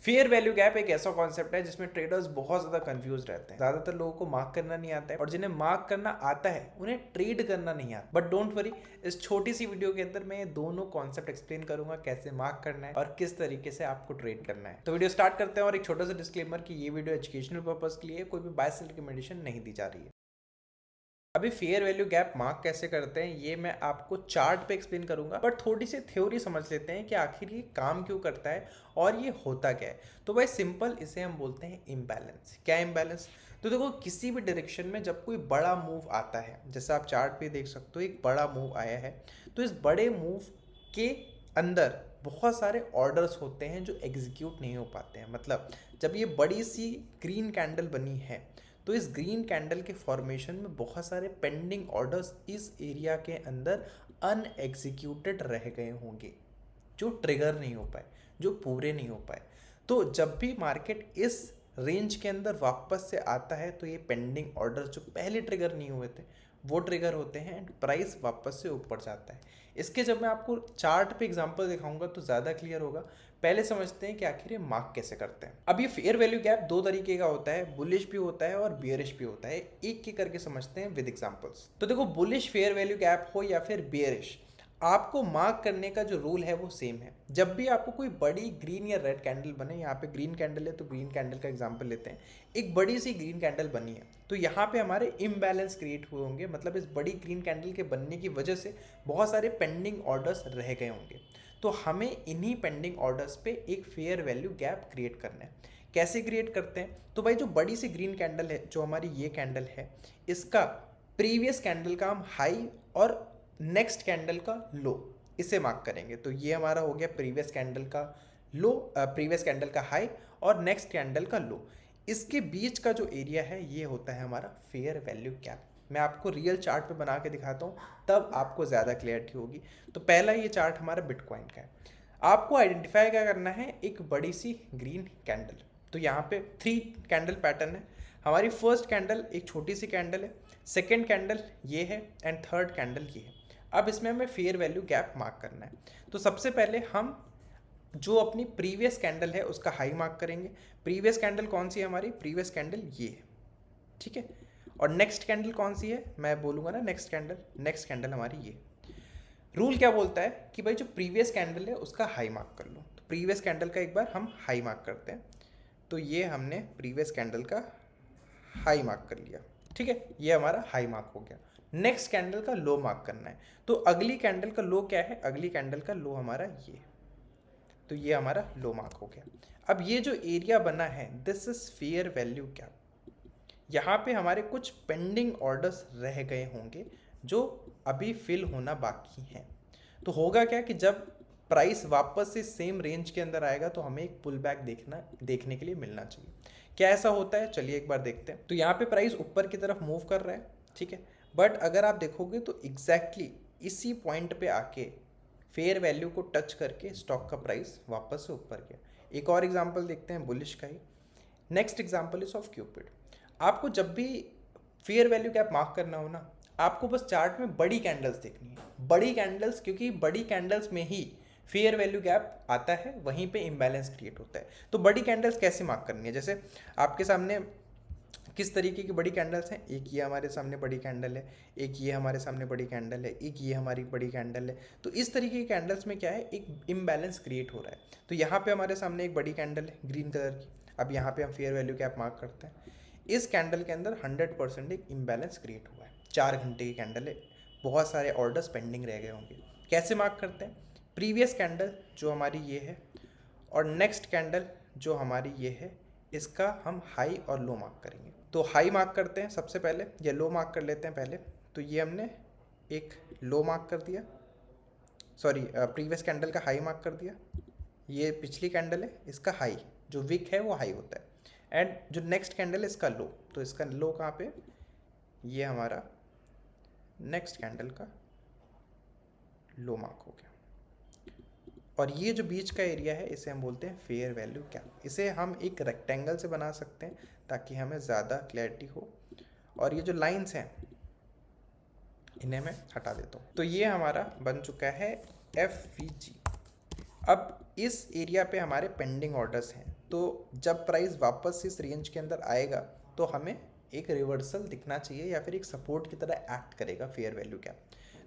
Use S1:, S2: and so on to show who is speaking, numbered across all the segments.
S1: Fair value gap एक ऐसा concept है जिसमें ट्रेडर्स बहुत ज़्यादा कंफ्यूज रहते हैं। ज़्यादातर लोगों को मार्क करना नहीं आता है और जिन्हें मार्क करना आता है उन्हें ट्रेड करना नहीं आता। बट डोंट वरी, इस छोटी सी वीडियो के अंदर मैं ये दोनों कॉन्सेप्ट एक्सप्लेन करूंगा, कैसे मार्क करना है और किस तरीके से आपको ट्रेड करना है। तो वीडियो स्टार्ट करते हैं और एक छोटा सा डिस्क्लेमर कि ये वीडियो एजुकेशनल पर्पज के लिए, कोई भी बाय सेल रिकमेंडेशन नहीं दी जा रही है। अभी फेयर वैल्यू गैप मार्क कैसे करते हैं ये मैं आपको चार्ट पे एक्सप्लेन करूंगा, बट थोड़ी सी थ्योरी समझ लेते हैं कि आखिर ये काम क्यों करता है और ये होता क्या है। तो भाई सिंपल, इसे हम बोलते हैं इम्बैलेंस। क्या इम्बैलेंस? तो देखो, किसी भी डायरेक्शन में जब कोई बड़ा मूव आता है, जैसे आप चार्ट पे देख सकते हो एक बड़ा मूव आया है, तो इस बड़े मूव के अंदर बहुत सारे ऑर्डर्स होते हैं जो एग्जीक्यूट नहीं हो पाते हैं। मतलब जब ये बड़ी सी ग्रीन कैंडल बनी है तो इस ग्रीन कैंडल के फॉर्मेशन में बहुत सारे पेंडिंग ऑर्डर्स इस एरिया के अंदर अनएग्जीक्यूटेड रह गए होंगे, जो ट्रिगर नहीं हो पाए, जो पूरे नहीं हो पाए। तो जब भी मार्केट इस रेंज के अंदर वापस से आता है तो ये पेंडिंग ऑर्डर्स जो पहले ट्रिगर नहीं हुए थे वो ट्रिगर होते हैं एंड प्राइस वापस से ऊपर जाता है। इसके जब मैं आपको चार्ट पे एग्जांपल दिखाऊंगा तो ज़्यादा क्लियर होगा। पहले समझते हैं कि आखिर ये मार्क कैसे करते हैं। अब ये फेयर वैल्यू गैप दो तरीके का होता है, बुलिश भी होता है और बियरिश भी होता है। एक के करके समझते हैं विद एग्जांपल्स। तो देखो, बुलिश फेयर वैल्यू गैप हो या फिर बियरिश, आपको मार्क करने का जो रूल है वो सेम है। जब भी आपको कोई बड़ी ग्रीन या रेड कैंडल बने, यहाँ पे ग्रीन कैंडल है तो ग्रीन कैंडल का एग्जांपल लेते हैं, एक बड़ी सी ग्रीन कैंडल बनी है तो यहाँ पे हमारे इम्बैलेंस क्रिएट हुए होंगे। मतलब इस बड़ी ग्रीन कैंडल के बनने की वजह से बहुत सारे पेंडिंग ऑर्डर्स रह गए होंगे। तो हमें इन्हीं पेंडिंग ऑर्डर्स पे एक फेयर वैल्यू गैप क्रिएट करना है। कैसे क्रिएट करते हैं? तो भाई जो बड़ी सी ग्रीन कैंडल है, जो हमारी ये कैंडल है, इसका प्रीवियस कैंडल का हम हाई और नेक्स्ट कैंडल का लो इसे मार्क करेंगे। तो ये हमारा हो गया प्रीवियस कैंडल का लो, प्रीवियस कैंडल का हाई और नेक्स्ट कैंडल का लो। इसके बीच का जो एरिया है ये होता है हमारा फेयर वैल्यू गैप। मैं आपको रियल चार्ट पे बना के दिखाता हूँ, तब आपको ज़्यादा क्लियरिटी होगी। तो पहला ये चार्ट हमारा बिटकॉइन का है। आपको आइडेंटिफाई क्या करना है? एक बड़ी सी ग्रीन कैंडल। तो यहाँ पे 3 कैंडल पैटर्न है। हमारी फर्स्ट कैंडल एक छोटी सी कैंडल है, सेकेंड कैंडल ये है एंड थर्ड कैंडल ये है। अब इसमें हमें फेयर वैल्यू गैप मार्क करना है। तो सबसे पहले हम जो अपनी प्रीवियस कैंडल है उसका हाई मार्क करेंगे। प्रीवियस कैंडल कौन सी है हमारी? प्रीवियस कैंडल ये है, ठीक है। और नेक्स्ट कैंडल कौन सी है? मैं बोलूँगा ना नेक्स्ट कैंडल हमारी ये। रूल क्या बोलता है कि भाई जो प्रीवियस कैंडल है उसका हाई मार्क कर लो। तो प्रीवियस कैंडल का एक बार हम हाई मार्क करते हैं। तो ये हमने प्रीवियस कैंडल का हाई मार्क कर लिया, ठीक है। ये हमारा हाई मार्क हो गया। नेक्स्ट कैंडल का लो मार्क करना है। तो अगली कैंडल का लो क्या है? अगली कैंडल का लो हमारा ये। तो ये हमारा लो मार्क हो गया। अब ये जो एरिया बना है, this is fair value gap. यहाँ पे हमारे कुछ पेंडिंग ऑर्डर्स रह गए होंगे जो अभी फिल होना बाकी हैं। तो होगा क्या कि जब प्राइस वापस से सेम रेंज के अंदर आएगा तो हमें एक पुल बैक देखने के लिए मिलना चाहिए। क्या ऐसा होता है? चलिए एक बार देखते हैं। तो यहाँ पे प्राइस ऊपर की तरफ मूव कर रहा है, ठीक है। बट अगर आप देखोगे तो एग्जैक्टली इसी पॉइंट पे आके फेयर वैल्यू को टच करके स्टॉक का प्राइस वापस से ऊपर गया। एक और एग्जांपल देखते हैं बुलिश का ही। Next example is of cupid. आपको जब भी फेयर वैल्यू गैप मार्क करना हो ना, आपको बस चार्ट में बड़ी कैंडल्स देखनी है। बड़ी कैंडल्स, क्योंकि बड़ी कैंडल्स में ही फेयर वैल्यू गैप आता है, वहीं पे इम्बैलेंस क्रिएट होता है। तो बड़ी कैंडल्स कैसे मार्क करनी है? जैसे आपके सामने किस तरीके की बड़ी कैंडल्स हैं? एक ये हमारे सामने बड़ी कैंडल है, एक ये हमारे सामने बड़ी कैंडल है, एक ये हमारी बड़ी कैंडल है। तो इस तरीके की कैंडल्स में क्या है? एक इम्बैलेंस क्रिएट हो रहा है। तो यहाँ पे हमारे सामने एक बड़ी कैंडल है ग्रीन कलर की। अब यहाँ पे हम फेयर वैल्यू गैप मार्क करते हैं। इस कैंडल के अंदर 100% एक इम्बैलेंस क्रिएट हुआ है। 4 घंटे की कैंडल है, बहुत सारे ऑर्डर्स पेंडिंग रह गए होंगे। कैसे मार्क करते हैं? प्रीवियस कैंडल जो हमारी ये है और नेक्स्ट कैंडल जो हमारी ये है, इसका हम हाई और लो मार्क करेंगे। तो हाई मार्क करते हैं सबसे पहले, या लो मार्क कर लेते हैं पहले। तो ये हमने एक लो मार्क कर दिया, सॉरी प्रीवियस कैंडल का हाई मार्क कर दिया। ये पिछली कैंडल है, इसका हाई जो विक है वो हाई होता है। एंड जो नेक्स्ट कैंडल है इसका लो, तो इसका लो कहाँ पे? ये हमारा नेक्स्ट कैंडल का लो मार्क हो गया। और ये जो बीच का एरिया है इसे हम बोलते हैं फेयर वैल्यू गैप। इसे हम एक रेक्टेंगल से बना सकते हैं ताकि हमें ज़्यादा क्लैरिटी हो। और ये जो लाइंस हैं इन्हें मैं हटा देता हूँ। तो ये हमारा बन चुका है FVG। अब इस एरिया पे हमारे पेंडिंग ऑर्डर्स हैं। तो जब प्राइस वापस इस रेंज के अंदर आएगा तो हमें एक रिवर्सल दिखना चाहिए या फिर एक सपोर्ट की तरह एक्ट करेगा फेयर वैल्यू गैप।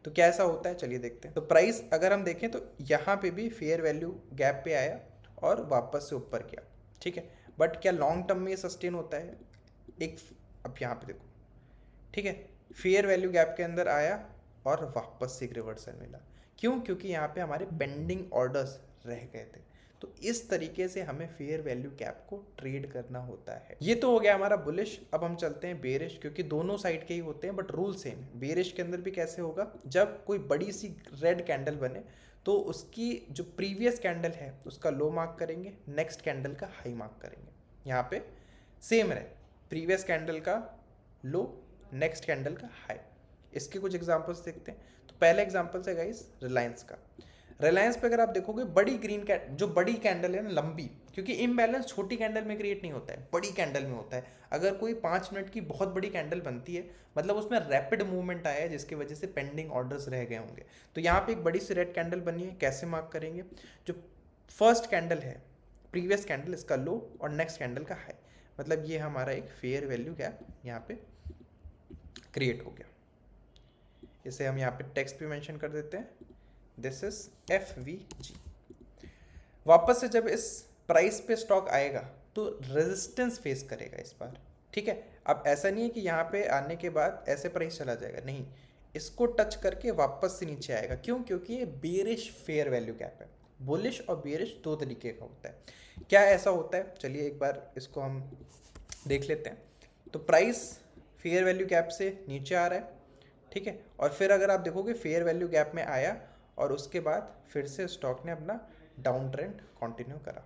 S1: तो क्या ऐसा होता है, चलिए देखते हैं। तो प्राइस अगर हम देखें तो यहाँ पे भी फेयर वैल्यू गैप पे आया और वापस से ऊपर गया, ठीक है। बट क्या लॉन्ग टर्म में ये सस्टेन होता है? एक अब यहाँ पे देखो, ठीक है, फेयर वैल्यू गैप के अंदर आया और वापस से एक रिवर्सल मिला। क्यों? क्योंकि यहाँ पे हमारे पेंडिंग ऑर्डर्स रह गए थे। तो इस तरीके से हमें फेयर वैल्यू गैप को ट्रेड करना होता है। ये तो हो गया हमारा बुलिश। अब हम चलते हैं बेरिश, क्योंकि दोनों साइड के ही होते हैं बट रूल सेम है। बेरिश के अंदर भी कैसे होगा, जब कोई बड़ी सी रेड कैंडल बने तो उसकी जो प्रीवियस कैंडल है उसका लो मार्क करेंगे, नेक्स्ट कैंडल का हाई मार्क करेंगे। यहाँ पे सेम रहे, प्रीवियस कैंडल का लो, नेक्स्ट कैंडल का हाई। इसके कुछ एग्जांपल्स देखते हैं। तो पहला एग्जांपल है गाइस रिलायंस का। रिलायंस पे अगर आप देखोगे बड़ी ग्रीन जो बड़ी कैंडल है ना, लंबी, क्योंकि इम्बैलेंस छोटी कैंडल में क्रिएट नहीं होता है, बड़ी कैंडल में होता है। अगर कोई 5 मिनट की बहुत बड़ी कैंडल बनती है, मतलब उसमें रैपिड मूवमेंट आया है जिसकी वजह से पेंडिंग ऑर्डर्स रह गए होंगे। तो यहाँ पे एक बड़ी सी रेड कैंडल बनी है, कैसे मार्क करेंगे? जो फर्स्ट कैंडल है, प्रीवियस कैंडल, इसका लो और नेक्स्ट कैंडल का हाई, मतलब ये हमारा एक फेयर वैल्यू गैप यहाँ पे क्रिएट हो गया। इसे हम यहाँ पे टेक्स्ट भी मेंशन कर देते हैं, दिस इज FVG। वापस से जब इस प्राइस पे स्टॉक आएगा तो रेजिस्टेंस फेस करेगा इस बार, ठीक है। अब ऐसा नहीं है कि यहाँ पे आने के बाद ऐसे प्राइस चला जाएगा, नहीं, इसको टच करके वापस से नीचे आएगा। क्यों? क्योंकि ये बेरिश फेयर वैल्यू गैप है। बुलिश और बेरिश दो तरीके का होता है। क्या ऐसा होता है, चलिए एक बार इसको हम देख लेते हैं। तो प्राइस फेयर वैल्यू गैप से नीचे आ रहा है, ठीक है, और फिर अगर आप देखोगे फेयर वैल्यू गैप में आया और उसके बाद फिर से स्टॉक ने अपना डाउन ट्रेंड कंटिन्यू करा।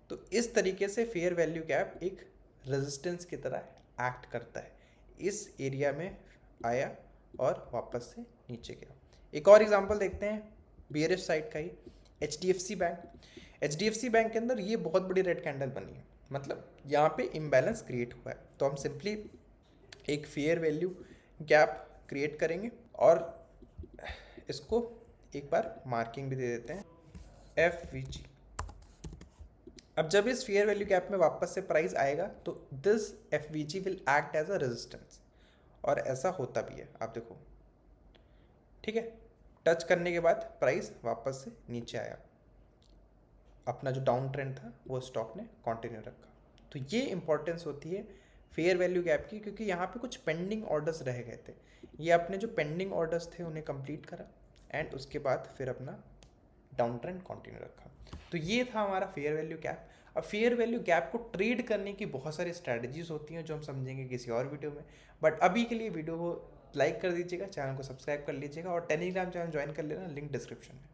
S1: तो इस तरीके से फेयर वैल्यू गैप एक रेजिस्टेंस की तरह एक्ट करता है। इस एरिया में आया और वापस से नीचे गया। एक और एग्जांपल देखते हैं बेयरिश साइड का ही, HDFC बैंक। HDFC बैंक के अंदर ये बहुत बड़ी रेड कैंडल बनी है, मतलब यहाँ पे इम्बैलेंस क्रिएट हुआ है। तो हम सिंपली एक फेयर वैल्यू गैप क्रिएट करेंगे और इसको एक बार मार्किंग भी दे देते हैं, FVG। अब जब इस फेयर वैल्यू गैप में वापस से प्राइस आएगा तो this FVG will act as a resistance, और ऐसा होता भी है, आप देखो, ठीक है। टच करने के बाद प्राइस वापस से नीचे आया, अपना जो डाउन ट्रेंड था वो स्टॉक ने कंटिन्यू रखा। तो ये इंपॉर्टेंस होती है फेयर वैल्यू गैप की, क्योंकि यहाँ पे कुछ पेंडिंग ऑर्डर्स रह गए थे। ये अपने जो पेंडिंग ऑर्डर्स थे उन्हें कंप्लीट करा एंड उसके बाद फिर अपना डाउन ट्रेंड कंटिन्यू रखा। तो ये था हमारा फेयर वैल्यू गैप। अब फेयर वैल्यू गैप को ट्रेड करने की बहुत सारी स्ट्रैटेजीज होती हैं जो हम समझेंगे किसी और वीडियो में। बट अभी के लिए वीडियो को लाइक कर दीजिएगा, चैनल को सब्सक्राइब कर लीजिएगा और टेलीग्राम चैनल ज्वाइन कर लेना, लिंक डिस्क्रिप्शन में।